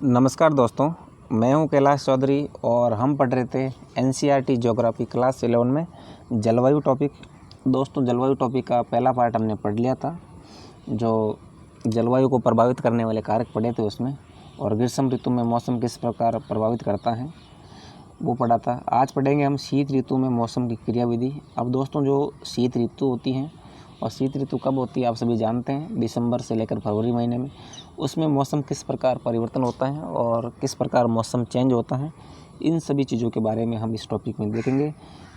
नमस्कार दोस्तों, मैं हूं कैलाश चौधरी और हम पढ़ रहे थे एनसीईआरटी ज्योग्राफी क्लास 11 में जलवायु टॉपिक। दोस्तों, जलवायु टॉपिक का पहला पार्ट हमने पढ़ लिया था, जो जलवायु को प्रभावित करने वाले कारक पढ़े थे उसमें, और ग्रीष्म ऋतु में मौसम किस प्रकार प्रभावित करता है वो पढ़ा था। आज पढ़ेंगे हम शीत ऋतु में मौसम की क्रियाविधि। अब दोस्तों, जो शीत ऋतु होती है, और शीत ऋतु कब होती है आप सभी जानते हैं, दिसंबर से लेकर फरवरी महीने में। उसमें मौसम किस प्रकार परिवर्तन होता है और किस प्रकार मौसम चेंज होता है, इन सभी चीज़ों के बारे में हम इस टॉपिक में देखेंगे।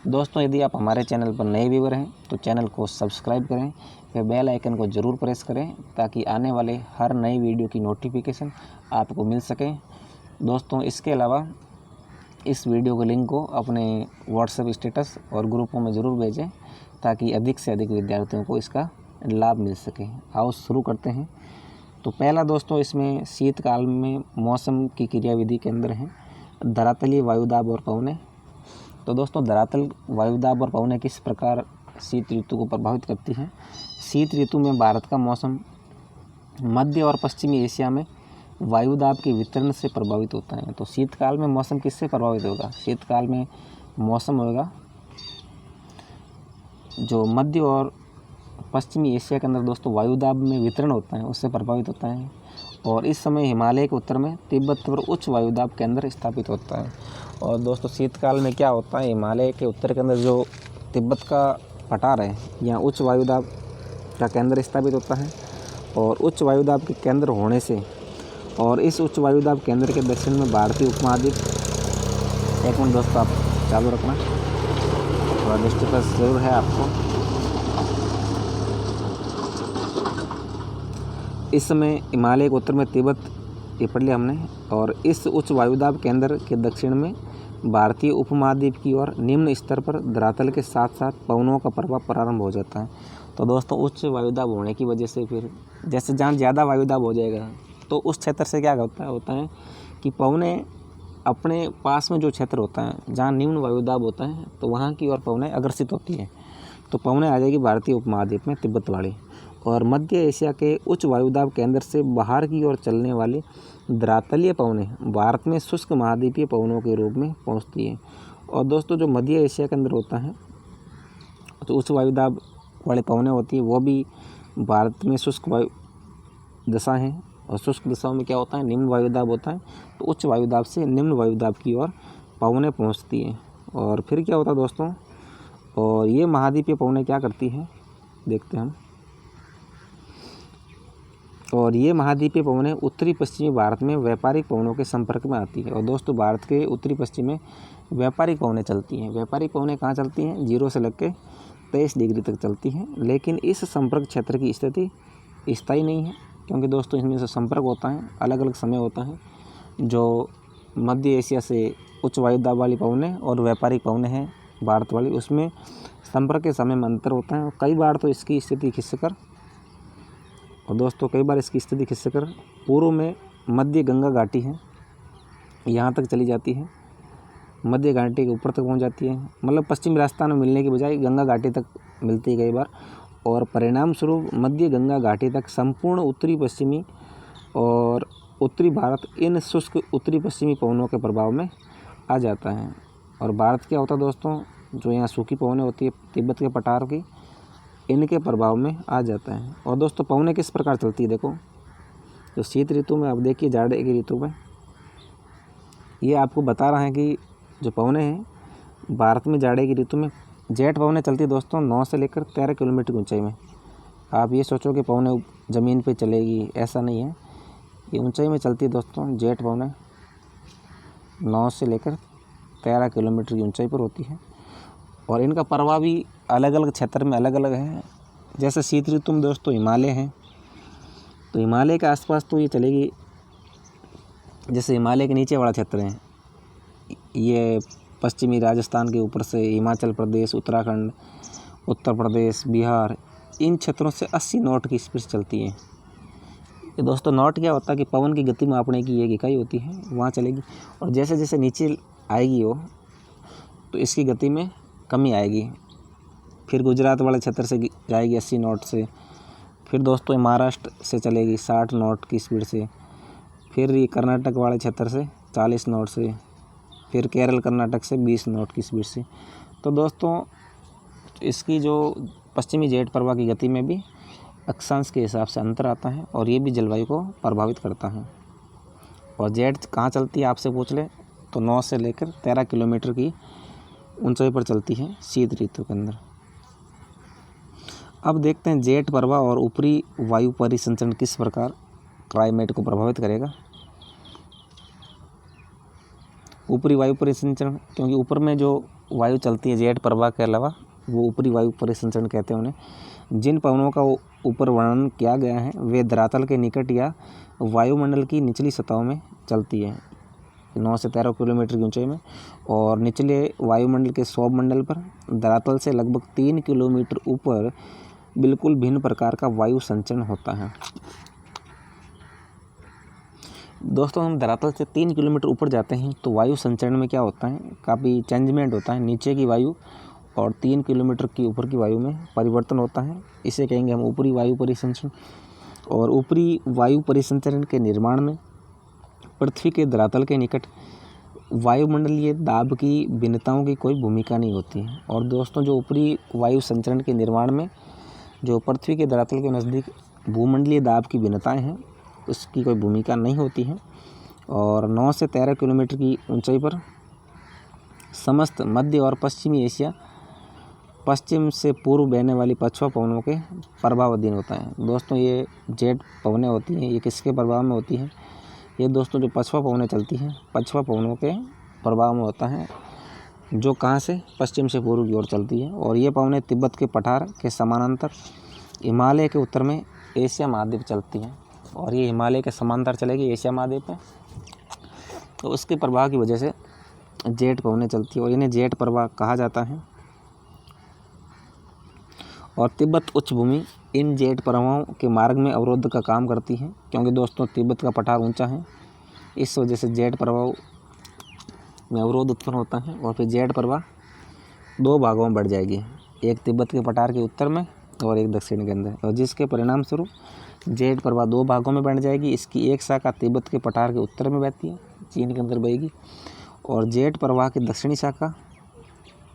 दोस्तों, यदि आप हमारे चैनल पर नए व्यूअर हैं तो चैनल को सब्सक्राइब करें, फिर बेल आइकन को ज़रूर प्रेस करें ताकि आने वाले हर नई वीडियो की नोटिफिकेशन आपको मिल सके। दोस्तों, इसके अलावा इस वीडियो के लिंक को अपने व्हाट्सएप स्टेटस और ग्रुपों में ज़रूर भेजें ताकि अधिक से अधिक विद्यार्थियों को इसका लाभ मिल सके। आओ शुरू करते हैं। तो पहला दोस्तों, इसमें शीतकाल में मौसम की क्रियाविधि के अंदर है धरातलीय वायुदाब और पवनें। तो दोस्तों, धरातल वायुदाब और पवनें किस प्रकार शीत ऋतु को प्रभावित करती हैं। शीत ऋतु में भारत का मौसम मध्य और पश्चिमी एशिया में वायुदाब के वितरण से प्रभावित होता है। तो शीतकाल में मौसम किससे प्रभावित होगा? शीतकाल में मौसम होगा जो मध्य और पश्चिमी एशिया के अंदर दोस्तों वायुदाब में वितरण होता है, उससे प्रभावित होता है। और इस समय हिमालय के उत्तर में तिब्बत पर उच्च वायुदाब केंद्र स्थापित होता है। और दोस्तों, शीतकाल में क्या होता है, हिमालय के उत्तर के अंदर जो तिब्बत का पठार है, यहाँ उच्च वायुदाब का केंद्र स्थापित होता है। और उच्च वायुदाब के केंद्र होने से, और इस उच्च वायुदाब केंद्र के दक्षिण में भारतीय उपमहाद्वीप। एक मिनट दोस्तों, आप चालू रखना, थोड़ा डिस्टर्बेंस जरूर है आपको। इस समय हिमालय के उत्तर में तिब्बत, ये पढ़ लिया हमने, और इस उच्च वायुदाब केंद्र के दक्षिण में भारतीय उपमहाद्वीप की ओर निम्न स्तर पर धरातल के साथ साथ पवनों का प्रभाव प्रारंभ हो जाता है। तो दोस्तों, उच्च वायुदाब होने की वजह से फिर जैसे जहाँ ज़्यादा वायुदाब हो जाएगा तो उस क्षेत्र से क्या होता है कि पवनें अपने पास में जो क्षेत्र होता है जहाँ निम्न वायुदाब होता है तो वहाँ की ओर पवनें अग्रसित होती हैं। तो पवनें आ जाएगी भारतीय उपमहाद्वीप में तिब्बत वाली, और मध्य एशिया के उच्च वायुदाब केंद्र से बाहर की ओर चलने वाली धरातलीय पवनें भारत में शुष्क महाद्वीपीय पवनों के रूप में पहुँचती हैं। और दोस्तों, जो मध्य एशिया के अंदर होता है तो उच्च वायुदाब वाली पवनें होती है, वो भी भारत में शुष्क वायु दशा हैं। और शुष्क दिशाओं में क्या होता है, निम्न वायुदाब होता है। तो उच्च वायुदाब से निम्न वायुदाब की ओर पवनें पहुंचती हैं। और फिर क्या होता है दोस्तों, और ये महाद्वीपीय पवनें क्या करती हैं, देखते हैं हम। और ये महाद्वीपीय पवनें उत्तरी पश्चिमी भारत में व्यापारिक पवनों के संपर्क में आती है। और दोस्तों, भारत के उत्तरी पश्चिम में व्यापारिक पवनें चलती हैं। व्यापारिक पवनें कहाँ चलती हैं? 0 से लेकर 23 डिग्री तक चलती हैं। लेकिन इस संपर्क क्षेत्र की स्थिति स्थायी नहीं है, क्योंकि दोस्तों इसमें से संपर्क होता है, अलग अलग समय होता है। जो मध्य एशिया से उच्च वायुदाब वाली पवनें और व्यापारिक पवनें हैं भारत वाली, उसमें संपर्क के समय में अंतर होता है। और कई बार तो इसकी स्थिति खिसकर, और दोस्तों कई बार इसकी स्थिति खिसकर पूर्व में मध्य गंगा घाटी है, यहाँ तक चली जाती है, मध्य घाटी के ऊपर तक पहुँच जाती है। मतलब पश्चिमी राजस्थान में मिलने की बजाय गंगा घाटी तक मिलती है कई बार। और परिणाम स्वरूप मध्य गंगा घाटी तक संपूर्ण उत्तरी पश्चिमी और उत्तरी भारत इन शुष्क उत्तरी पश्चिमी पवनों के प्रभाव में आ जाता है। और भारत क्या होता है दोस्तों, जो यहाँ सूखी पवनें होती है तिब्बत के पठार की, इनके प्रभाव में आ जाता है। और दोस्तों, पवनें किस प्रकार चलती है, देखो। तो शीत ऋतु में, अब देखिए जाड़े की ऋतु में, ये आपको बता रहा है कि जो पवनें हैं भारत में जाड़े की ऋतु में जेट पवनें चलती है दोस्तों 9 से लेकर 13 किलोमीटर की ऊंचाई में। आप ये सोचो कि पवनें ज़मीन पे चलेगी, ऐसा नहीं है, ये ऊंचाई में चलती है दोस्तों। जेट पवनें 9 से लेकर 13 किलोमीटर की ऊंचाई पर होती है। और इनका प्रभाव भी अलग अलग क्षेत्र में अलग अलग है। जैसे शीत ऋतु में दोस्तों हिमालय है, तो हिमालय के आसपास तो ये चलेगी। जैसे हिमालय के नीचे वाला क्षेत्र है, ये पश्चिमी राजस्थान के ऊपर से हिमाचल प्रदेश, उत्तराखंड, उत्तर प्रदेश, बिहार, इन क्षेत्रों से 80 नॉट की स्पीड चलती है। ये दोस्तों नॉट क्या होता है कि पवन की गति मापने की एक इकाई होती है, वहाँ चलेगी। और जैसे जैसे नीचे आएगी वो, तो इसकी गति में कमी आएगी। फिर गुजरात वाले क्षेत्र से जाएगी 80 नॉट से। फिर दोस्तों महाराष्ट्र से चलेगी 60 नॉट की स्पीड से। फिर ये कर्नाटक वाले क्षेत्र से 40 नॉट से, फिर केरल कर्नाटक से 20 नॉट की स्पीड से। तो दोस्तों इसकी जो पश्चिमी जेट प्रवाह की गति में भी अक्षांश के हिसाब से अंतर आता है और ये भी जलवायु को प्रभावित करता है। और जेट कहाँ चलती है आपसे पूछ ले तो 9 से लेकर 13 किलोमीटर की ऊंचाई पर चलती है शीत ऋतु के अंदर। अब देखते हैं जेट प्रवाह और ऊपरी वायु परिसंचरण किस प्रकार क्लाइमेट को प्रभावित करेगा। ऊपरी वायु परिसंचरण, क्योंकि ऊपर में जो वायु चलती है जेट प्रवाह के अलावा वो ऊपरी वायु परिसंचरण कहते हैं उन्हें। जिन पवनों का ऊपर वर्णन किया गया है वे धरातल के निकट या वायुमंडल की निचली सतहों में चलती है 9 से 13 किलोमीटर की ऊंचाई में, और निचले वायुमंडल के सौरमंडल पर धरातल से लगभग 3 किलोमीटर ऊपर बिल्कुल भिन्न प्रकार का वायु संचरण होता है। दोस्तों हम धरातल से 3 किलोमीटर ऊपर जाते हैं तो वायु संचरण में क्या होता है, काफ़ी चेंजमेंट होता है। नीचे की वायु और 3 किलोमीटर की ऊपर की वायु में परिवर्तन होता है, इसे कहेंगे हम ऊपरी वायु परिसंचरण। और ऊपरी वायु परिसंचरण के निर्माण में पृथ्वी के धरातल के निकट वायुमंडलीय दाब की भिन्नताओं की कोई भूमिका नहीं होती है। और दोस्तों जो ऊपरी वायु संचरण के निर्माण में जो पृथ्वी के धरातल के नज़दीक भूमंडलीय दाब की भिन्नताएं हैं उसकी कोई भूमिका नहीं होती है। और 9 से 13 किलोमीटर की ऊंचाई पर समस्त मध्य और पश्चिमी एशिया पश्चिम से पूर्व बहने वाली पछुआ पवनों के प्रभाव अधीन होता है। दोस्तों ये जेट पवनें होती हैं, ये किसके प्रभाव में होती हैं? ये दोस्तों जो पछुआ पवनें चलती हैं, पछुआ पवनों के प्रभाव में होता है, जो कहाँ से? पश्चिम से पूर्व की ओर चलती है। और ये पवनें तिब्बत के पठार के समानांतर हिमालय के उत्तर में एशिया महाद्वीप चलती हैं। और ये हिमालय के समांतर चलेगी एशिया महाद्वीप में, तो उसके प्रभाव की वजह से जेट पवनें चलती है और इन्हें जेट प्रवाह कहा जाता है। और तिब्बत उच्च भूमि इन जेट प्रवाहों के मार्ग में अवरोध का काम करती है, क्योंकि दोस्तों तिब्बत का पठार ऊंचा है, इस वजह से जेट प्रवाह में अवरोध उत्पन्न होता है। और फिर जेट प्रवाह 2 भागों में बढ़ जाएगी, एक तिब्बत के पठार के उत्तर में और एक दक्षिण के अंदर, और जिसके परिणाम स्वरूप जेट प्रवाह 2 भागों में बढ़ जाएगी। इसकी एक शाखा तिब्बत के पठार के उत्तर में बहती है, चीन के अंदर बहेगी, और जेट प्रवाह की दक्षिणी शाखा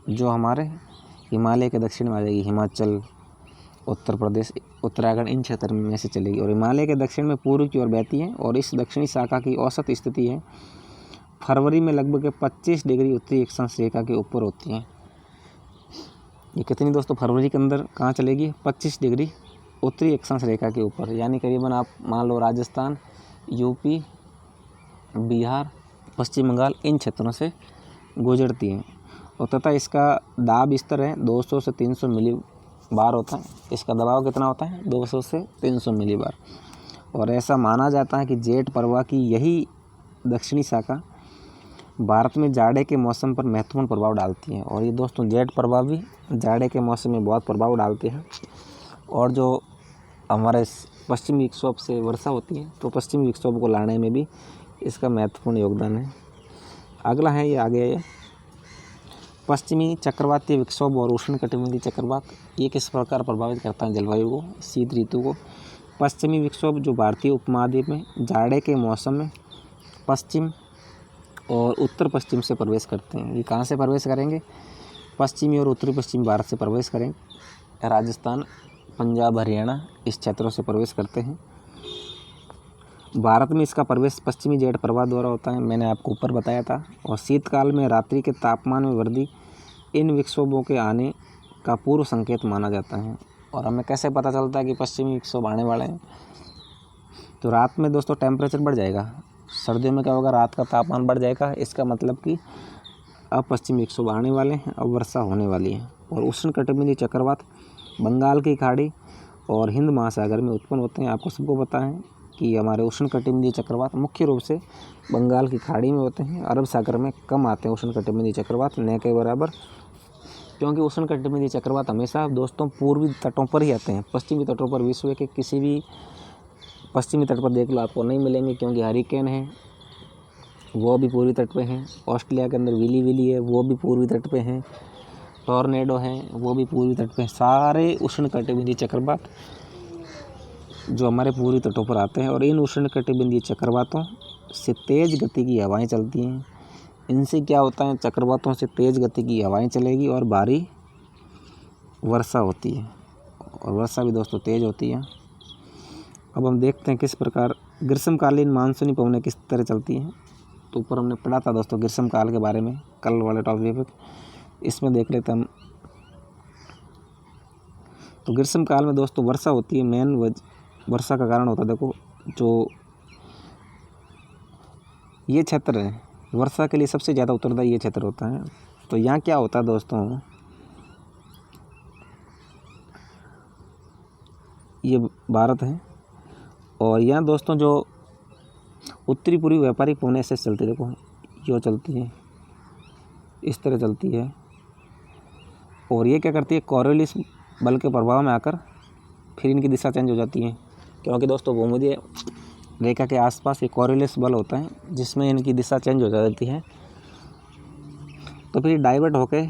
जो हमारे हिमालय के दक्षिण में आ जाएगी, हिमाचल, उत्तर प्रदेश, उत्तराखंड, इन क्षेत्र में से चलेगी। और हिमालय के दक्षिण में पूर्व की ओर बहती है। और इस दक्षिणी शाखा की औसत स्थिति है फरवरी में लगभग 25 डिग्री उत्तरी अक्षांश रेखा के ऊपर होती है। ये कितनी दोस्तों? फरवरी के अंदर कहाँ चलेगी? 25 डिग्री उत्तरी अक्षांश रेखा के ऊपर, यानी करीबन आप मान लो राजस्थान, यूपी, बिहार, पश्चिम बंगाल, इन क्षेत्रों से गुजरती है। और तथा इसका दाब स्तर है 200 से 300 मिलीबार होता है। इसका दबाव कितना होता है? 200 से 300 मिलीबार। और ऐसा माना जाता है कि जेट प्रवाह की यही दक्षिणी शाखा भारत में जाड़े के मौसम पर महत्वपूर्ण प्रभाव डालती है। और ये दोस्तों जेट प्रवाह भी जाड़े के मौसम में बहुत प्रभाव डालते हैं। और जो हमारे पश्चिमी विक्षोभ से वर्षा होती है तो पश्चिमी विक्षोभ को लाने में भी इसका महत्वपूर्ण योगदान है। अगला है ये आगे पश्चिमी चक्रवातीय विक्षोभ और उष्णकटिबंधीय चक्रवात, ये किस प्रकार प्रभावित करता है जलवायु को, शीत ऋतु को। पश्चिमी विक्षोभ जो भारतीय उपमहाद्वीप में जाड़े के मौसम में पश्चिम और उत्तर पश्चिम से प्रवेश करते हैं। ये कहाँ से प्रवेश करेंगे? पश्चिमी और उत्तरी पश्चिमी भारत से प्रवेश करेंगे। राजस्थान, पंजाब, हरियाणा इस क्षेत्रों से प्रवेश करते हैं। भारत में इसका प्रवेश पश्चिमी जेट प्रवाह द्वारा होता है, मैंने आपको ऊपर बताया था। और शीतकाल में रात्रि के तापमान में वृद्धि इन विक्षोभों के आने का पूर्व संकेत माना जाता है। और हमें कैसे पता चलता है कि पश्चिमी विक्षोभ आने वाले हैं? तो रात में दोस्तों टेम्परेचर बढ़ जाएगा, सर्दियों में क्या होगा? रात का तापमान बढ़ जाएगा। इसका मतलब कि अब पश्चिमी विक्षोभ आने वाले हैं, अब वर्षा होने वाली है। और उष्णकटिबंधीय चक्रवात बंगाल की खाड़ी और हिंद महासागर में उत्पन्न होते हैं। आपको सबको पता है कि हमारे उष्णकटिबंधीय चक्रवात मुख्य रूप से बंगाल की खाड़ी में होते हैं। अरब सागर में कम आते हैं उष्णकटिबंधीय चक्रवात, न के बराबर, क्योंकि उष्णकटिबंधीय चक्रवात हमेशा दोस्तों पूर्वी तटों पर ही आते हैं। पश्चिमी तटों पर विश्व के किसी भी पश्चिमी तट पर देख लो आपको नहीं मिलेंगे, क्योंकि हरिकेन है वो भी पूर्वी तट पे हैं, ऑस्ट्रेलिया के अंदर विली विली है वो भी पूर्वी तट पे हैं, टॉर्नेडो हैं वो भी पूर्वी तट पे हैं। सारे उष्णकटिबंधीय चक्रवात जो हमारे पूर्वी तटों पर आते हैं। और इन उष्णकटिबंधीय चक्रवातों से तेज़ गति की हवाएं चलती हैं। इनसे क्या होता है, चक्रवातों से तेज़ गति की हवाएं चलेगी और भारी वर्षा होती है, और वर्षा भी दोस्तों तेज़ होती है। अब हम देखते हैं किस प्रकार ग्रीष्मकालीन मानसूनी पवनें किस तरह चलती हैं। तो ऊपर हमने पढ़ा था दोस्तों ग्रीष्मकाल के बारे में कल वाले टॉपिक पे, इसमें देख लेते हैं हम। तो ग्रीष्मकाल में दोस्तों वर्षा होती है। मेन वर्षा का कारण होता है, देखो जो ये क्षेत्र है वर्षा के लिए सबसे ज़्यादा उत्तरदायी ये क्षेत्र होता है। तो यहाँ क्या होता है दोस्तों, ये भारत है और यहाँ दोस्तों जो उत्तरी पूर्वी व्यापारिक पवनें ऐसे चलती है, देखो यो चलती है, इस तरह चलती है, और ये क्या करती है, कोरियोलिस बल के प्रभाव में आकर फिर इनकी दिशा चेंज हो जाती है, क्योंकि दोस्तों भूमध्य रेखा के आसपास एक कोरियोलिस बल होता है जिसमें इनकी दिशा चेंज हो जाती है। तो फिर डाइवर्ट होके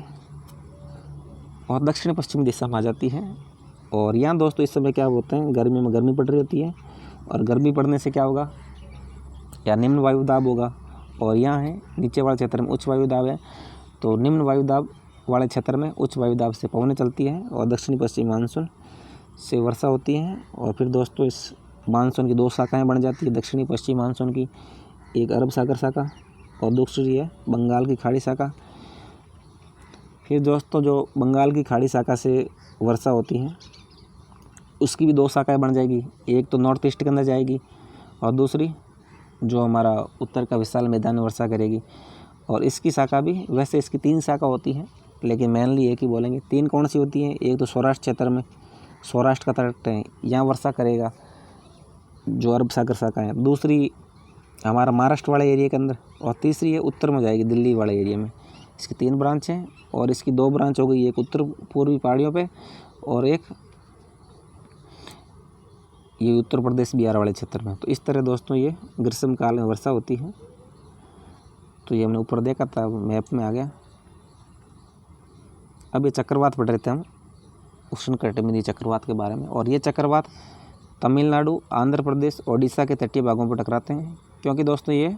और दक्षिण पश्चिमी दिशा में आ जाती है। और यहाँ दोस्तों इस समय क्या होते हैं, गर्मी में गर्मी पड़ रही होती है, और गर्मी पड़ने से क्या होगा, या निम्न वायुदाब होगा, और यहाँ है नीचे वाले क्षेत्र में उच्च वायुदाब है। तो निम्न वायुदाब वाले क्षेत्र में उच्च वायुदाब से पवनें चलती हैं और दक्षिणी पश्चिमी मानसून से वर्षा होती है। और फिर दोस्तों इस मानसून की दो शाखाएं बन जाती है दक्षिणी पश्चिमी मानसून की, एक अरब सागर शाखा और दूसरी है बंगाल की खाड़ी शाखा। फिर दोस्तों जो बंगाल की खाड़ी शाखा से वर्षा होती है उसकी भी दो शाखाएं बन जाएगी, एक तो नॉर्थ ईस्ट के अंदर जाएगी और दूसरी जो हमारा उत्तर का विशाल मैदान में वर्षा करेगी। और इसकी शाखा भी, वैसे इसकी 3 शाखा होती हैं लेकिन मेनली एक ही बोलेंगे। 3 कौन सी होती हैं, एक तो सौराष्ट्र क्षेत्र में, सौराष्ट्र का तट है यहाँ वर्षा करेगा जो अरब सागर शाखा है, दूसरी हमारा महाराष्ट्र वाले एरिया के अंदर, और तीसरी है उत्तर में जाएगी दिल्ली वाले एरिया में। इसकी 3 ब्रांच हैं और इसकी 2 ब्रांच हो गई, एक उत्तर पूर्वी पहाड़ियों पे और एक ये उत्तर प्रदेश बिहार वाले क्षेत्र में। तो इस तरह दोस्तों ये ग्रीष्म काल में वर्षा होती है। तो ये हमने ऊपर देखा था, मैप में आ गया। अब ये चक्रवात पढ़ रहे थे हम उष्णकटिबंधीय चक्रवात के बारे में, और ये चक्रवात तमिलनाडु, आंध्र प्रदेश, ओडिशा के तटीय भागों पर टकराते हैं, क्योंकि दोस्तों ये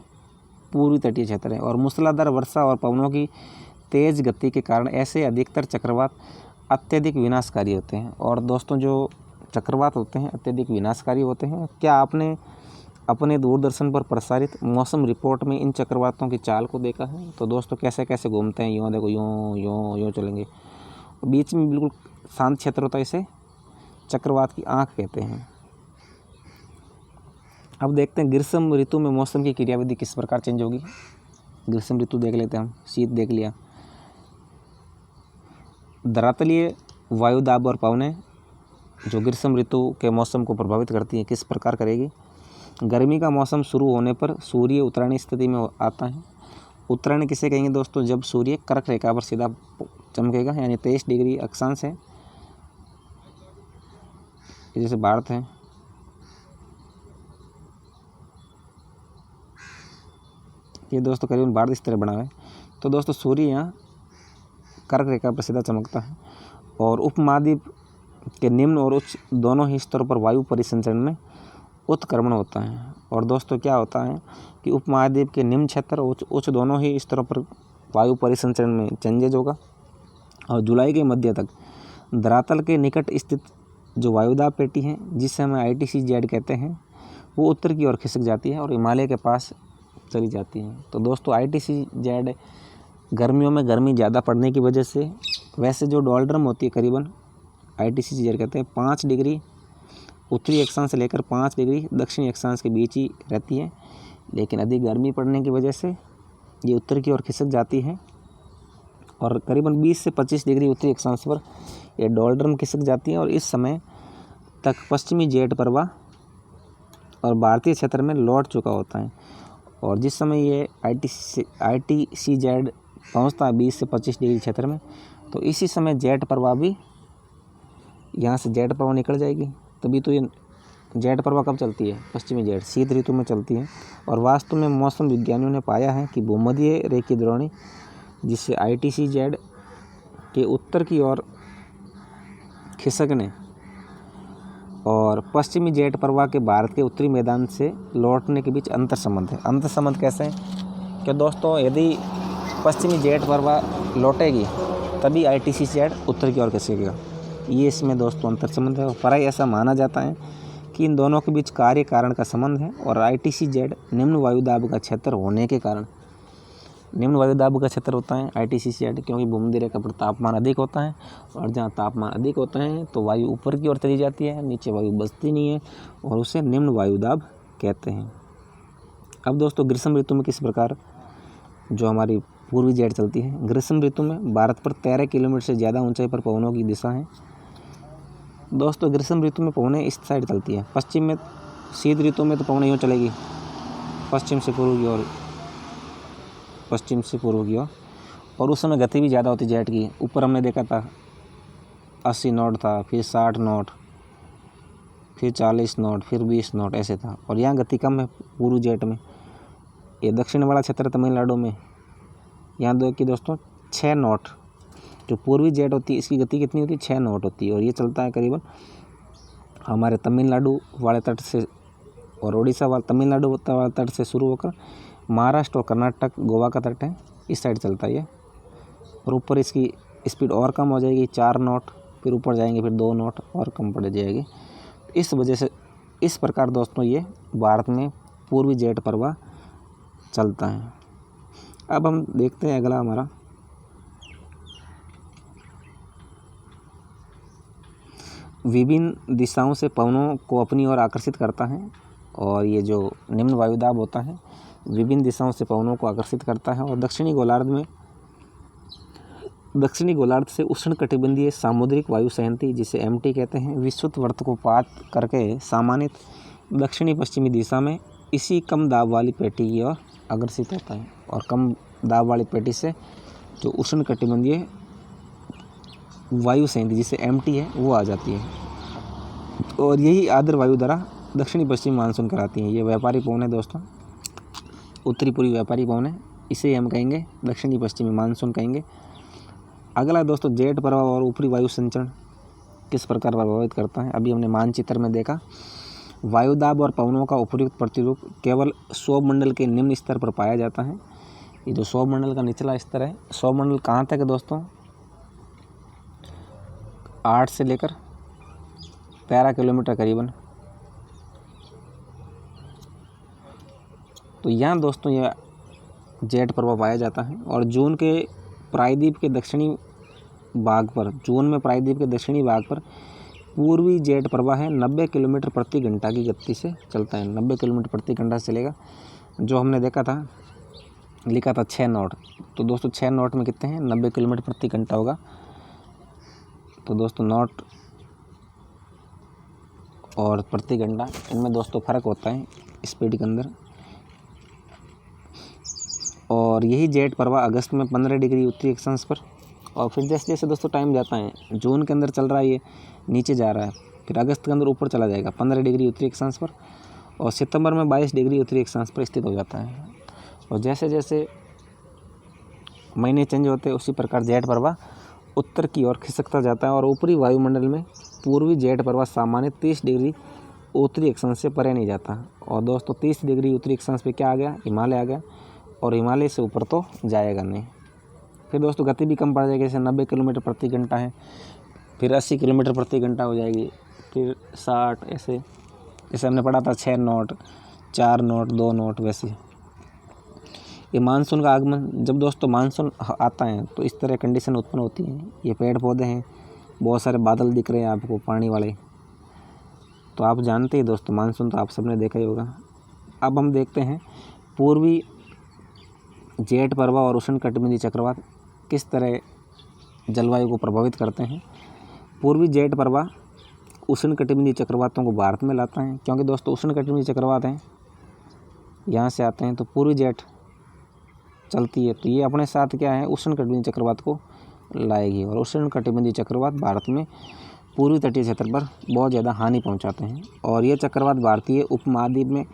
पूर्वी तटीय क्षेत्र है। और मूसलाधार वर्षा और पवनों की तेज़ गति के कारण ऐसे अधिकतर चक्रवात अत्यधिक विनाशकारी होते हैं। और दोस्तों जो चक्रवात होते हैं अत्यधिक विनाशकारी होते हैं। क्या आपने अपने दूरदर्शन पर प्रसारित मौसम रिपोर्ट में इन चक्रवातों की चाल को देखा है? तो दोस्तों कैसे कैसे घूमते हैं, यूँ देखो, यूँ यूँ यूँ चलेंगे, बीच में बिल्कुल शांत क्षेत्र होता है, इसे चक्रवात की आँख कहते हैं। अब देखते हैं ग्रीष्म ऋतु में मौसम की क्रियाविधि किस प्रकार चेंज होगी। ग्रीष्म ऋतु देख लेते हैं हम, शीत देख लिया। धरातलीय वायुदाब और पवनें जो ग्रीष्म ऋतु के मौसम को प्रभावित करती हैं, किस प्रकार करेगी। गर्मी का मौसम शुरू होने पर सूर्य उत्तरायणी स्थिति में आता है। उत्तरायण किसे कहेंगे दोस्तों, जब सूर्य कर्क रेखा पर सीधा चमकेगा, यानी 23 डिग्री अक्षांश है, जैसे भारत है, ये दोस्तों करीबन भारत इस तरह बना है। तो दोस्तों सूर्य यहाँ कर्क रेखा पर सीधा चमकता है, और उपमहाद्वीप के निम्न और उच्च दोनों ही स्तरों पर वायु परिसंचरण में उत्क्रमण होता है। और दोस्तों क्या होता है कि उपमहाद्वीप के निम्न क्षेत्र और उच्च दोनों ही स्तरों पर वायु परिसंचरण में चेंजेज होगा। और जुलाई के मध्य तक धरातल के निकट स्थित जो वायुदाब पेटी है, जिसे हम ITCZ कहते हैं, वो उत्तर की ओर खिसक जाती है और हिमालय के पास चली जाती है। तो दोस्तों ITCZ गर्मियों में गर्मी ज़्यादा पड़ने की वजह से, वैसे जो डोल्ड्रम होती है करीबन ITCZ कहते हैं 5 डिग्री उत्तरी अक्षांश से लेकर 5 डिग्री दक्षिणी अक्षांश के बीच ही रहती है, लेकिन अधिक गर्मी पड़ने की वजह से ये उत्तर की ओर खिसक जाती है और करीबन 20 से 25 डिग्री उत्तरी अक्षांश पर ये डोल्ड्रम खिसक जाती है। और इस समय तक पश्चिमी जेट प्रवाह और भारतीय क्षेत्र में लौट चुका होता है। और जिस समय ये ITCZ पहुँचता है 20 से 25 डिग्री क्षेत्र में, तो इसी समय जेट प्रवाह भी यहाँ से जेट प्रवाह निकल जाएगी। तभी तो ये जेट प्रवाह कब चलती है, पश्चिमी जेट शीत ऋतु में चलती है। और वास्तव में मौसम विज्ञानियों ने पाया है कि भूमध्य रेखीय द्रोणी, जिससे ITCZ के उत्तर की ओर खिसकने और पश्चिमी जेट प्रवाह के भारत के उत्तरी मैदान से लौटने के बीच अंतर संबंध है। अंतर संबंध कैसे है कि दोस्तों, यदि पश्चिमी जेट प्रवाह लौटेगी तभी ITC जेट उत्तर की ओर खिसकेगा। ये इसमें दोस्तों अंतर संबंध है। और प्राय ऐसा माना जाता है कि इन दोनों के बीच कार्य कारण का संबंध है। और ITC जेट निम्न वायुदाब का क्षेत्र होने के कारण, निम्न वायुदाब का क्षेत्र होता है ITC जेट, क्योंकि भूमध्य रेखा पर तापमान अधिक होता है, और जहाँ तापमान अधिक होता है तो वायु ऊपर की ओर चली जाती है, नीचे वायु बचती नहीं है, और उसे निम्न वायुदाब कहते हैं। अब दोस्तों, ग्रीष्म ऋतु में किस प्रकार जो हमारी पूर्वी जेट चलती है। ग्रीष्म ऋतु में भारत पर 13 किलोमीटर से ज़्यादा ऊंचाई पर पवनों की दिशा है। दोस्तों, ग्रीष्म ऋतु में पवनें इस साइड चलती है, पश्चिम में। शीत ऋतु में तो पवनें यूँ चलेगी पश्चिम से पूर्व की ओर, पश्चिम से पूर्व की ओर, और उस समय गति भी ज़्यादा होती जेट की। ऊपर हमने देखा था 80 नॉट था, फिर 60 नॉट, फिर 40 नॉट, फिर 20 नॉट, ऐसे था। और यहाँ गति कम है पूर्व जेट में। ये दक्षिण वाला क्षेत्र तमिलनाडु में, यहाँ दोस्तों 6 नॉट, जो पूर्वी जेट होती है इसकी गति कितनी होती है, 6 नॉट होती है। और ये चलता है करीबन हमारे तमिलनाडु वाले तट से, और उड़ीसा वाले तमिलनाडु वाले तट से शुरू होकर महाराष्ट्र और कर्नाटक, गोवा का तट है, इस साइड चलता है ये। और ऊपर इसकी स्पीड और कम हो जाएगी, 4 नॉट, फिर ऊपर जाएंगे फिर 2 नॉट और कम पड़ जाएगी। इस वजह से इस प्रकार दोस्तों ये भारत में पूर्वी जेट प्रवाह चलता है। अब हम देखते हैं अगला हमारा विभिन्न दिशाओं से पवनों को अपनी ओर आकर्षित करता है। और ये जो निम्न वायुदाब होता है विभिन्न दिशाओं से पवनों को आकर्षित करता है। और दक्षिणी गोलार्ध से उष्णकटिबंधीय सामुद्रिक वायु संयंत्र, जिसे MT कहते हैं, विस्तृत वृत्त को पात करके सामान्य दक्षिणी पश्चिमी दिशा में इसी कम दाब वाली पेटी की ओर अग्रसित होता है। और कम दाब वाली पेटी से जो उष्णकटिबंधीय वायु संयंत्र जिसे MT है वो आ जाती है। और यही आर्द्र वायु द्वारा दक्षिणी पश्चिमी मानसून कराती है। ये व्यापारी पवन है दोस्तों, उत्तरी पूर्वी व्यापारी पवन है, इसे हम कहेंगे दक्षिणी पश्चिमी मानसून कहेंगे। अगला दोस्तों, जेट प्रवाह और ऊपरी वायु संचरण किस प्रकार प्रभावित करता है। अभी हमने मानचित्र में देखा, वायुदाब और पवनों का उपयुक्त प्रतिरूप केवल सौरमंडल के निम्न स्तर पर पाया जाता है। ये जो सौरमंडल का निचला स्तर है, सौरमंडल कहाँ तक है दोस्तों, 8 से लेकर 13 किलोमीटर करीबन। तो यहाँ दोस्तों यह जेट प्रवाह पाया जाता है। और जून के प्रायद्वीप के दक्षिणी भाग पर, जून में प्रायद्वीप के दक्षिणी भाग पर पूर्वी जेट प्रवाह है 90 किलोमीटर प्रति घंटा की गति से चलता है। 90 किलोमीटर प्रति घंटा से चलेगा। जो हमने देखा था, लिखा था 6 नॉट, तो दोस्तों 6 नॉट में कितने हैं, 90 किलोमीटर प्रति घंटा होगा। तो दोस्तों नॉट और प्रति घंटा, इनमें दोस्तों फ़र्क होता है स्पीड के अंदर। और यही जेट प्रवाह अगस्त में 15 डिग्री उत्तरी अक्षांश पर, और फिर जैसे जैसे दोस्तों टाइम जाता है, जून के अंदर चल रहा है ये नीचे जा रहा है, फिर अगस्त के अंदर ऊपर चला जाएगा 15 डिग्री उत्तरी अक्षांश पर, और सितंबर में 22 डिग्री उत्तरी अक्षांश पर स्थित हो जाता है। और जैसे जैसे महीने चेंज होते हैं उसी प्रकार जेट प्रवाह उत्तर की ओर खिसकता जाता है। और ऊपरी वायुमंडल में पूर्वी जेट प्रवाह सामान्य 30 डिग्री उत्तरी अक्षांश से परे नहीं जाता। और दोस्तों 30 डिग्री उत्तरी अक्षांश पे क्या आ गया, हिमालय आ गया, और हिमालय से ऊपर तो जाएगा नहीं। फिर दोस्तों गति भी कम पड़ जाएगी, जैसे 90 किलोमीटर प्रति घंटा है, फिर 80 किलोमीटर प्रति घंटा हो जाएगी, फिर 60, ऐसे जैसे हमने पढ़ा था 6 नॉट, 4 नॉट, 2 नॉट, वैसे। ये मानसून का आगमन, जब दोस्तों मानसून आता है तो इस तरह कंडीशन उत्पन्न होती है। ये पेड़ पौधे हैं, बहुत सारे बादल दिख रहे हैं आपको पानी वाले, तो आप जानते हैं दोस्तों मानसून तो आप सबने देखा ही होगा। अब हम देखते हैं पूर्वी जेट प्रवाह और उष्णकटिबंधीय चक्रवात किस तरह जलवायु को प्रभावित करते हैं। पूर्वी जेट प्रवाह उष्णकटिबंधीय चक्रवातों को भारत में लाता है, क्योंकि दोस्तों उष्णकटिबंधीय चक्रवात हैं यहाँ से आते हैं, तो पूर्वी जेट चलती है, तो ये अपने साथ क्या है, उष्णकटिबंधीय चक्रवात को लाएगी। और उष्णकटिबंधीय चक्रवात भारत में पूर्वी तटीय क्षेत्र पर बहुत ज़्यादा हानि पहुँचाते हैं। और ये चक्रवात भारतीय उपमहाद्वीप में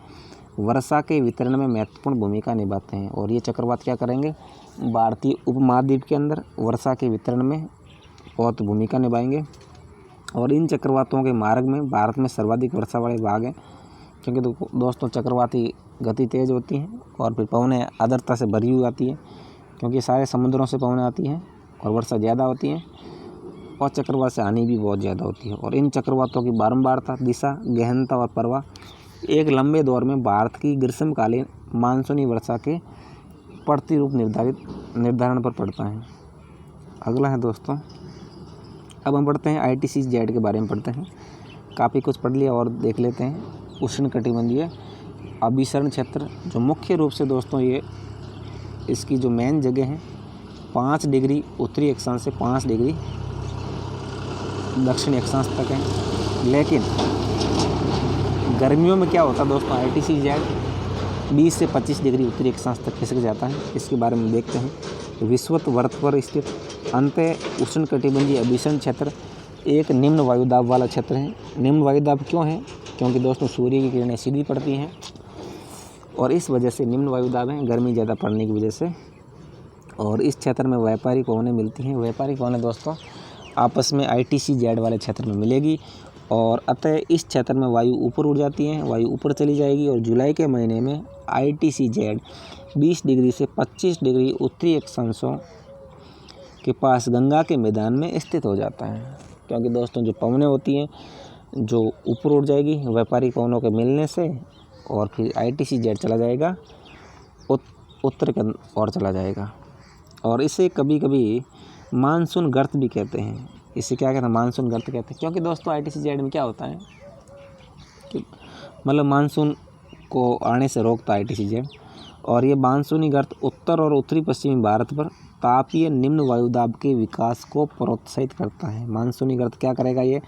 वर्षा के वितरण में महत्वपूर्ण भूमिका निभाते हैं। और ये चक्रवात क्या करेंगे, भारतीय उपमहाद्वीप के अंदर वर्षा के वितरण में बहुत भूमिका निभाएंगे। और इन चक्रवातों के मार्ग में भारत में सर्वाधिक वर्षा वाले भाग हैं, क्योंकि दोस्तों चक्रवाती गति तेज़ होती है और फिर पवनें आर्द्रता से भरी हुई आती है, क्योंकि सारे समुद्रों से पवनें आती हैं और वर्षा ज़्यादा होती है और चक्रवात से हानि भी बहुत ज़्यादा होती है। और इन चक्रवातों की बारंबारता, दिशा, गहनता और प्रवाह एक लंबे दौर में भारत की ग्रीष्मकालीन मानसूनी वर्षा के प्रतिरूप निर्धारण पर पड़ता है। अगला है दोस्तों, अब हम पढ़ते हैं ITCZ के बारे में पढ़ते हैं। काफ़ी कुछ पढ़ लिया और देख लेते हैं। उष्णकटिबंधीय अभिसरण क्षेत्र, जो मुख्य रूप से दोस्तों ये इसकी जो मेन जगह है 5 डिग्री उत्तरी अक्षांश से 5 डिग्री दक्षिणी अक्षांश तक है। लेकिन गर्मियों में क्या होता है दोस्तों, ITCZ 20 से 25 डिग्री उत्तरी अक्षांश तक खिसक जाता है। इसके बारे में देखते हैं। विषुवत वर्त पर स्थित अंतः उष्णकटिबंधीय अभिसरण क्षेत्र एक निम्न वायुदाब वाला क्षेत्र है। निम्न वायुदाब क्यों है? क्योंकि दोस्तों सूर्य की किरणें सीधी पड़ती हैं और इस वजह से निम्न वायुदाब है, गर्मी ज़्यादा पड़ने की वजह से। और इस क्षेत्र में व्यापारिक पवनें मिलती हैं। व्यापारिक पवनें दोस्तों आपस में ITCZ वाले क्षेत्र में मिलेगी और अतः इस क्षेत्र में वायु ऊपर उड़ जाती है, वायु ऊपर चली जाएगी और जुलाई के महीने में ITCZ 20 डिग्री से 25 डिग्री उत्तरी अक्षांशों के पास गंगा के मैदान में स्थित हो जाता है। क्योंकि दोस्तों जो पवनें होती हैं जो ऊपर उड़ जाएगी व्यापारिक पवनों के मिलने से, और फिर ITCZ चला जाएगा उत्तर की ओर चला जाएगा। और इसे कभी कभी मानसून गर्त भी कहते हैं। इसे क्या कहते हैं? मानसून गर्त कहते हैं। क्योंकि दोस्तों ITCZ में क्या होता है कि मतलब मानसून को आने से रोकता है ITCZ, और ये मानसूनी गर्त उत्तर और उत्तरी पश्चिमी भारत पर तापीय निम्न वायुदाब के विकास को प्रोत्साहित करता है। मानसूनी गर्त क्या करेगा? ये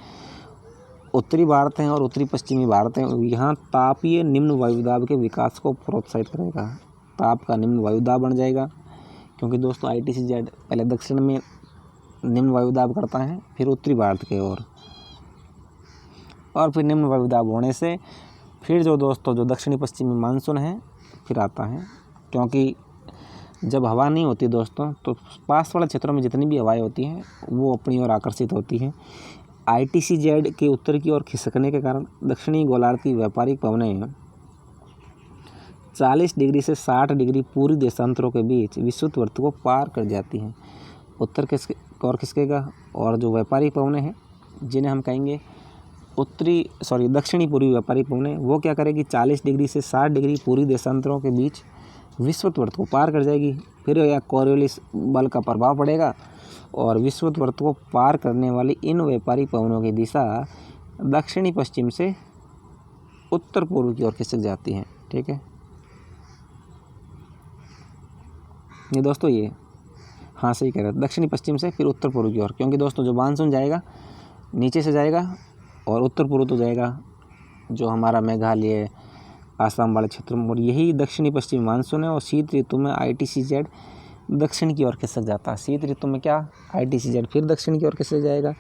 उत्तरी भारत है और उत्तरी पश्चिमी भारत है, यहाँ तापीय निम्न वायुदाब के विकास को प्रोत्साहित करेगा। ताप का निम्न वायुदाब बन जाएगा, क्योंकि दोस्तों ITCZ पहले दक्षिण में निम्न वायुदाब करता है, फिर उत्तरी भारत के ओर, और फिर निम्न वायुदाब होने से फिर जो दोस्तों जो दक्षिणी पश्चिमी मानसून है फिर आता है। क्योंकि जब हवा नहीं होती दोस्तों तो पास वाले क्षेत्रों में जितनी भी हवाएं होती हैं वो अपनी ओर आकर्षित होती हैं। ITCZ के उत्तर की ओर खिसकने के कारण दक्षिणी गोलार्ध की व्यापारिक पवनें 40 डिग्री से 60 डिग्री पूर्वी देशांतरों के बीच विषुवत वर्त को पार कर जाती हैं। उत्तर की ओर खिसकेगा और जो व्यापारिक पवनें हैं जिन्हें हम कहेंगे दक्षिणी पूर्वी व्यापारिक पवनें, वो क्या करेगी 40 डिग्री से 60 डिग्री पूर्वी देशांतरों के बीच विषुवत वर्त को पार कर जाएगी। फिर या कोरियोलिस बल का प्रभाव पड़ेगा और विषुवत वर्त को पार करने वाली इन व्यापारिक पवनों की दिशा दक्षिणी पश्चिम से उत्तर पूर्व की ओर खिसक जाती है। ठीक है, ये दोस्तों ये हाँ सही कह रहे हैं, दक्षिणी पश्चिम से फिर उत्तर पूर्व की ओर। क्योंकि दोस्तों जो मानसून जाएगा नीचे से जाएगा और उत्तर पूर्व तो जाएगा जो हमारा मेघालय आसाम वाले क्षेत्र में, और यही दक्षिणी पश्चिमी मानसून है। और शीत ऋतु में ITCZ दक्षिण की ओर खिसक जाता है। शीत ऋतु में क्या ITCZ फिर दक्षिण की ओर खिसक जाएगा।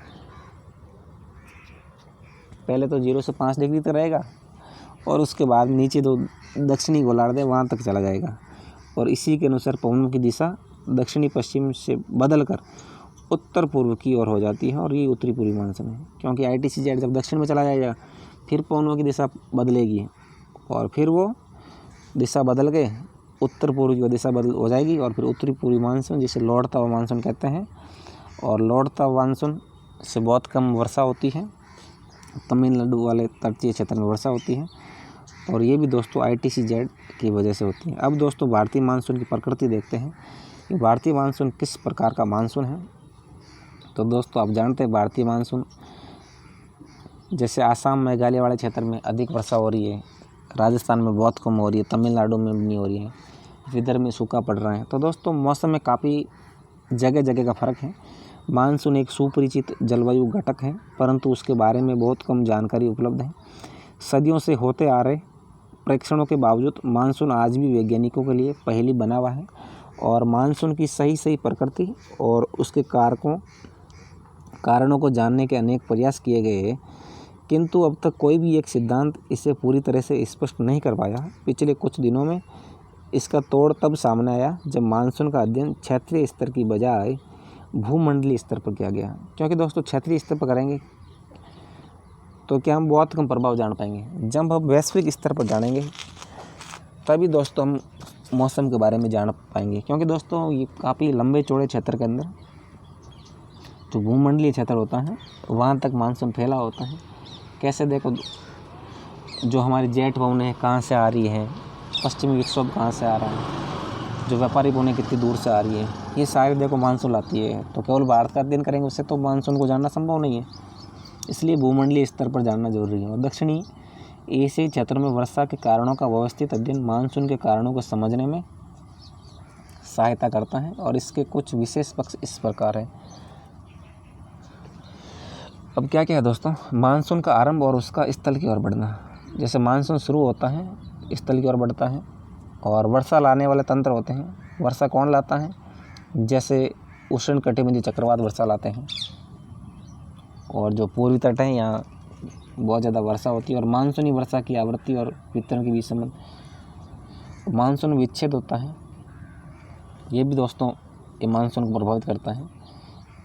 पहले तो 0 से 5 डिग्री तक रहेगा और उसके बाद नीचे जो दक्षिणी गोलार्ध है वहाँ तक चला जाएगा। और इसी के अनुसार पवनों की दिशा दक्षिणी पश्चिम से बदलकर उत्तर पूर्व की ओर हो जाती है और ये उत्तरी पूर्वी मानसून है। क्योंकि ITCZ जब दक्षिण में चला जाएगा फिर पवनों की दिशा बदलेगी और फिर वो दिशा बदल के उत्तर पूर्व की दिशा बदल हो जाएगी और फिर उत्तरी पूर्वी मानसून जिसे लौटता हुआ मानसून कहते हैं। और लौटता हुआ मानसून से बहुत कम वर्षा होती है, तमिलनाडु वाले तटीय क्षेत्र में वर्षा होती है, और ये भी दोस्तों ITCZ की वजह से होती है। अब दोस्तों भारतीय मानसून की प्रकृति देखते हैं कि भारतीय मानसून किस प्रकार का मानसून है। तो दोस्तों आप जानते हैं भारतीय मानसून जैसे आसाम मेघालय वाले क्षेत्र में अधिक वर्षा हो रही है, राजस्थान में बहुत कम हो रही है, तमिलनाडु में भी नहीं हो रही है, विदर्भ में सूखा पड़ रहा है। तो दोस्तों मौसम में काफ़ी जगह जगह का फ़र्क है। मानसून एक सुपरिचित जलवायु घटक है, परंतु उसके बारे में बहुत कम जानकारी उपलब्ध है। सदियों से होते आ रहे परीक्षणों के बावजूद मानसून आज भी वैज्ञानिकों के लिए पहेली बना हुआ है। और मानसून की सही प्रकृति और उसके कारणों को जानने के अनेक प्रयास किए गए, किंतु अब तक कोई भी एक सिद्धांत इसे पूरी तरह से स्पष्ट नहीं कर पाया। पिछले कुछ दिनों में इसका तोड़ तब सामने आया जब मानसून का अध्ययन क्षेत्रीय स्तर की बजाय भूमंडलीय स्तर पर किया गया। क्योंकि दोस्तों क्षेत्रीय स्तर पर करेंगे तो क्या हम बहुत कम प्रभाव जान पाएंगे। जब हम वैश्विक स्तर पर जानेंगे तभी दोस्तों हम मौसम के बारे में जान पाएंगे, क्योंकि दोस्तों ये काफ़ी लंबे चौड़े क्षेत्र के अंदर जो भूमंडलीय क्षेत्र होता है वहाँ तक मानसून फैला होता है। कैसे देखो, जो हमारी जेट पवनें कहाँ से आ रही है, पश्चिमी विक्षोभ कहाँ से आ रहा है, जो व्यापारी पवनें कितनी दूर से आ रही है, ये सारे देखो मानसून लाती है। तो केवल भारत का अध्ययन करेंगे उससे तो मानसून को जानना संभव नहीं है, इसलिए भूमंडलीय स्तर पर जानना जरूरी है। और दक्षिणी एशियाई क्षेत्रों में वर्षा के कारणों का व्यवस्थित अध्ययन मानसून के कारणों को समझने में सहायता करता है, और इसके कुछ विशेष पक्ष इस प्रकार है। अब क्या क्या है दोस्तों, मानसून का आरंभ और उसका स्थल की ओर बढ़ना। जैसे मानसून शुरू होता है स्थल की ओर बढ़ता है, और वर्षा लाने वाले तंत्र होते हैं। वर्षा कौन लाता है? जैसे उष्णकटिबंधीय चक्रवात वर्षा लाते हैं, और जो पूर्वी तट है यहाँ बहुत ज़्यादा वर्षा होती है। और मानसूनी वर्षा की आवृत्ति और वितरण के बीच संबंध, मानसून विच्छेद होता है, ये भी दोस्तों ये मानसून को प्रभावित करता है,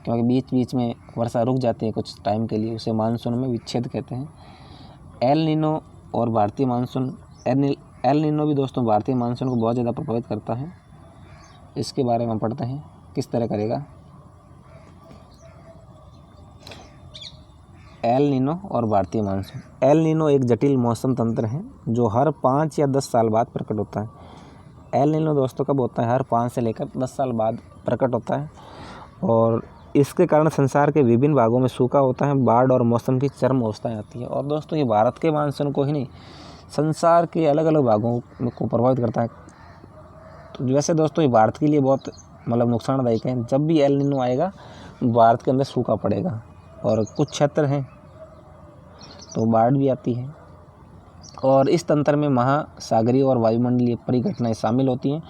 क्योंकि बीच बीच में वर्षा रुक जाती है कुछ टाइम के लिए, उसे मानसून में विच्छेद कहते हैं। एल नीनो और भारतीय मानसून, एल नीनो भी दोस्तों भारतीय मानसून को बहुत ज़्यादा प्रभावित करता है। इसके बारे में हम पढ़ते हैं किस तरह करेगा। एल नीनो और भारतीय मानसून। एल नीनो एक जटिल मौसम तंत्र है जो हर 5 या 10 साल बाद प्रकट होता है। एल नीनो दोस्तों कब होता है? हर 5 से लेकर 10 साल बाद प्रकट होता है, और इसके कारण संसार के विभिन्न भागों में सूखा होता है, बाढ़ और मौसम की चरम अवस्थाएं आती है। और दोस्तों ये भारत के मानसून को ही नहीं, संसार के अलग अलग भागों को प्रभावित करता है। तो वैसे दोस्तों ये भारत के लिए बहुत नुकसानदायक है। जब भी एल नीनो आएगा भारत के अंदर सूखा पड़ेगा, और कुछ क्षेत्र हैं तो बाढ़ भी आती है। और इस तंत्र में महासागरीय और वायुमंडलीय परिघटनाएं शामिल होती हैं,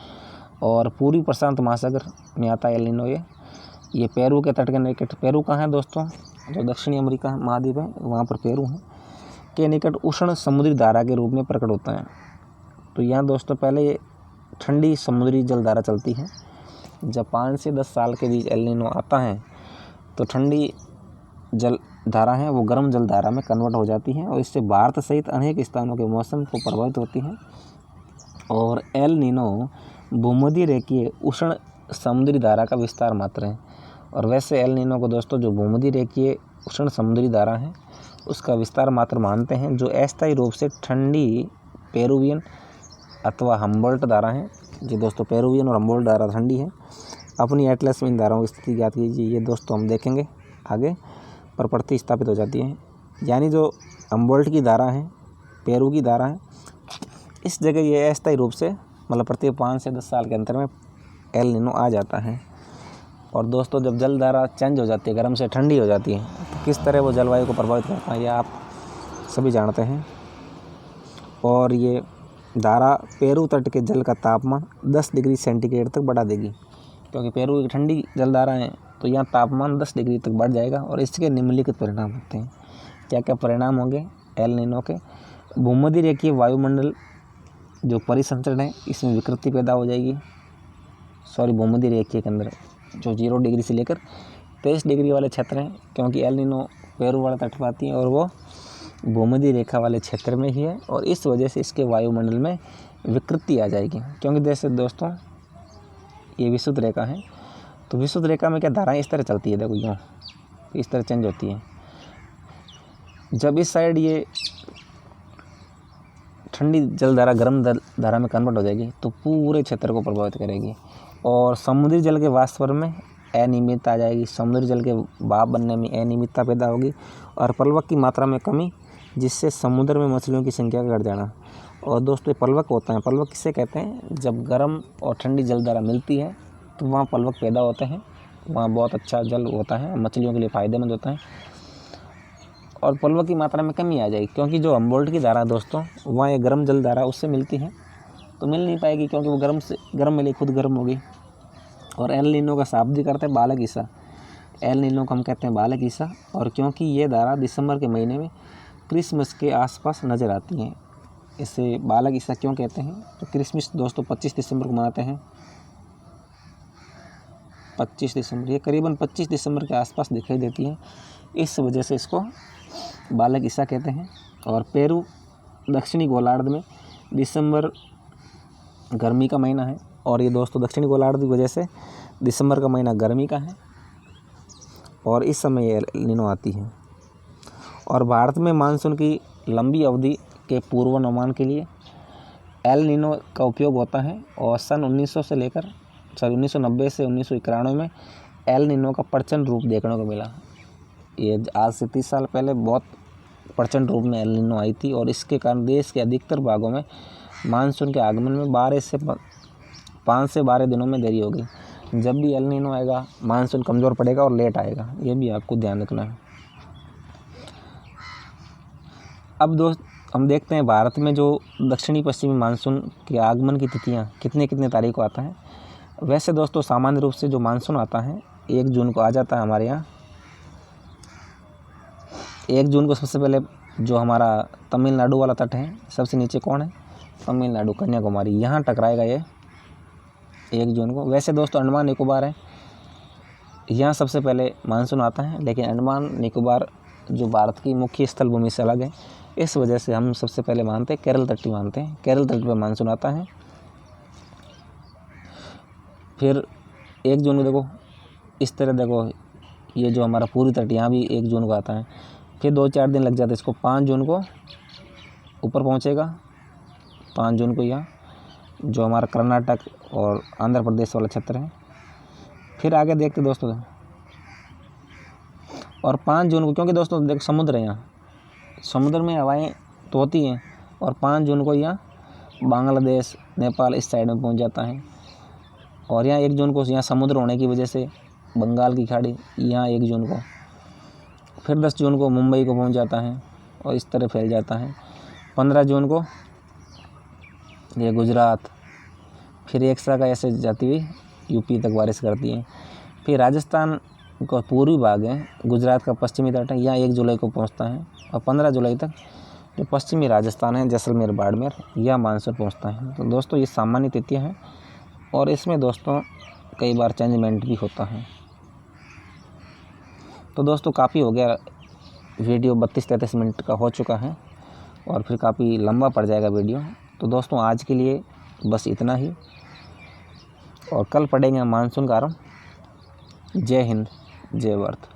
और पूर्वी प्रशांत महासागर में आता है एल नीनो। ये पेरू के तट के निकट, पेरू कहाँ है दोस्तों? जो दक्षिणी अमेरिका महाद्वीप है वहाँ पर पेरू है, के निकट उष्ण समुद्री धारा के रूप में प्रकट होता है। तो यहाँ दोस्तों पहले ठंडी समुद्री जलधारा चलती है। जब 5 से 10 साल के बीच एल नीनो आता है तो ठंडी जल धारा है वो गर्म जल धारा में कन्वर्ट हो जाती है, और इससे भारत सहित अनेक स्थानों के मौसम को प्रभावित होती है। और एल नीनो भूमध्य रेखीय उष्ण समुद्री धारा का विस्तार मात्र है। और वैसे एल नीनो को दोस्तों जो भूमध्य रेखीय उष्ण समुद्री धारा है उसका विस्तार मात्र मानते हैं, जो अस्थायी रूप से ठंडी पेरुवियन अथवा हम्बोल्ट धारा है। जी दोस्तों पेरुवियन और हम्बोल्ट धारा ठंडी है। अपनी एटलस में इन धाराओं की स्थिति ज्ञात कीजिए। ये दोस्तों हम देखेंगे आगे, पर प्रतिस्थापित हो जाती है। यानी जो हम्बोल्ट की धारा है, पेरू की धारा है, इस जगह ये अस्थायी रूप से प्रत्येक 5 से 10 साल के अंतर में एल नीनो आ जाता है। और दोस्तों जब जल धारा चेंज हो जाती है, गर्म से ठंडी हो जाती है, तो किस तरह वो जलवायु को प्रभावित करता है ये आप सभी जानते हैं। और ये धारा पेरू तट के जल का तापमान 10 डिग्री सेंटीग्रेड तक बढ़ा देगी, क्योंकि पेरू एक ठंडी जल धारा है तो यहाँ तापमान 10 डिग्री तक बढ़ जाएगा। और इसके निम्नलिखित परिणाम होते हैं। क्या क्या परिणाम होंगे एल नीनो के? भूमध्य रेखीय वायुमंडल जो परिसंचरण है इसमें विकृति पैदा हो जाएगी। भूमध्य रेखीय के अंदर जो 0 डिग्री से लेकर 23 डिग्री वाले क्षेत्र हैं, क्योंकि एल नीनो पेरू वाला तट पर आती है और वो भूमध्य रेखा वाले क्षेत्र में ही है, और इस वजह से इसके वायुमंडल में विकृति आ जाएगी। क्योंकि जैसे दोस्तों ये विषुवत रेखा है, तो विषुवत रेखा में क्या धाराएं इस तरह चलती है, देखो यूँ इस तरह चेंज होती है। जब इस साइड ये ठंडी जल धारा गर्म धारा में कन्वर्ट हो जाएगी तो पूरे क्षेत्र को प्रभावित करेगी, और समुद्री जल के वाष्परण में अनियमितता आ जाएगी। समुद्री जल के भाप बनने में अनियमितता पैदा होगी, और पलवक की मात्रा में कमी, जिससे समुद्र में मछलियों की संख्या घट जाना। और दोस्तों पलवक होता है, पलवक किसे कहते हैं? जब गर्म और ठंडी जल धारा मिलती है तो वहाँ पलवक पैदा होते हैं, वहाँ बहुत अच्छा जल होता है, मछलियों के लिए फ़ायदेमंद होता है। और पलवक की मात्रा में कमी आ जाएगी, क्योंकि जो हम्बोल्ट की धारा दोस्तों वहाँ ये गर्म जल धारा उससे मिलती है, तो मिल नहीं पाएगी, क्योंकि वो गर्म मिली खुद गर्म होगी। और एल नीनो का शाब्दिक अर्थ है बालक ईसा। एल नीनो को हम कहते हैं बालक ईसा, और क्योंकि ये धारा दिसंबर के महीने में क्रिसमस के आसपास नज़र आती हैं, इसे बालक ईसा क्यों कहते हैं? तो क्रिसमस दोस्तों 25 दिसंबर को मनाते हैं। 25 दिसंबर, ये करीबन 25 दिसंबर के आसपास दिखाई देती है। इस वजह से इसको बालक ईसा कहते हैं। और पेरू दक्षिणी गोलार्ध में दिसंबर गर्मी का महीना है, और ये दोस्तों दक्षिणी गोलार्ध की वजह से दिसंबर का महीना गर्मी का है, और इस समय ये एल नीनो आती है। और भारत में मानसून की लंबी अवधि के पूर्वानुमान के लिए एल नीनो का उपयोग होता है, और सन 1990 से 1991 में एल नीनो का प्रचंड रूप देखने को मिला। ये आज से 30 साल पहले बहुत प्रचंड रूप में एल नीनो आई थी, और इसके कारण देश के अधिकतर भागों में मानसून के आगमन में 5 से 12 दिनों में देरी होगी। जब भी एल नीनो आएगा मानसून कमज़ोर पड़ेगा और लेट आएगा, ये भी आपको ध्यान रखना है। अब दोस्त हम देखते हैं भारत में जो दक्षिणी पश्चिमी मानसून के आगमन की तिथियां कितने तारीख को आता है। वैसे दोस्तों सामान्य रूप से जो मानसून आता है 1 जून को आ जाता है हमारे यहाँ। 1 जून को सबसे पहले जो हमारा तमिलनाडु वाला तट है, सबसे नीचे कौन है, तमिलनाडु, कन्याकुमारी, यहाँ टकराएगा ये 1 जून को। वैसे दोस्तों अंडमान निकोबार है, यहाँ सबसे पहले मानसून आता है, लेकिन अंडमान निकोबार जो भारत की मुख्य स्थल भूमि से अलग है, इस वजह से हम सबसे पहले मानते हैं केरल तट मानते हैं। केरल तट पर मानसून आता है। फिर 1 जून को देखो इस तरह, देखो ये जो हमारा पूरी तट यहाँ भी 1 जून को आता है। फिर 2-4 दिन लग जाते हैं इसको, 5 जून को ऊपर पहुँचेगा, 5 जून को यहाँ जो हमारा कर्नाटक और आंध्र प्रदेश वाला क्षेत्र है। फिर आगे देखते दोस्तों, और 5 जून को, क्योंकि दोस्तों देखो समुद्र है यहाँ, समुद्र में हवाएं तो होती हैं, और 5 जून को यहाँ बांग्लादेश, नेपाल इस साइड में पहुँच जाता है। और यहाँ 1 जून को यहाँ समुद्र होने की वजह से बंगाल की खाड़ी यहाँ 1 जून को, फिर 10 जून को मुंबई को पहुँच जाता है, और इस तरह फैल जाता है। 15 जून को ये गुजरात, फिर एक सा का ऐसे जाती हुई यूपी तक बारिश करती है। फिर राजस्थान का पूर्वी भाग है, गुजरात का पश्चिमी तट है, यहाँ 1 जुलाई को पहुँचता है, और 15 जुलाई तक जो पश्चिमी राजस्थान है, जैसलमेर, बाड़मेर, यह मानसून पहुँचता है। तो दोस्तों ये सामान्य तिथियाँ हैं, और इसमें दोस्तों कई बार चेंजमेंट भी होता है। तो दोस्तों काफ़ी हो गया, वीडियो 32-33 मिनट का हो चुका है, और फिर काफ़ी लंबा पड़ जाएगा वीडियो। तो दोस्तों आज के लिए बस इतना ही, और कल पढ़ेंगे मानसून का आरंभ। जय हिंद, जय भारत।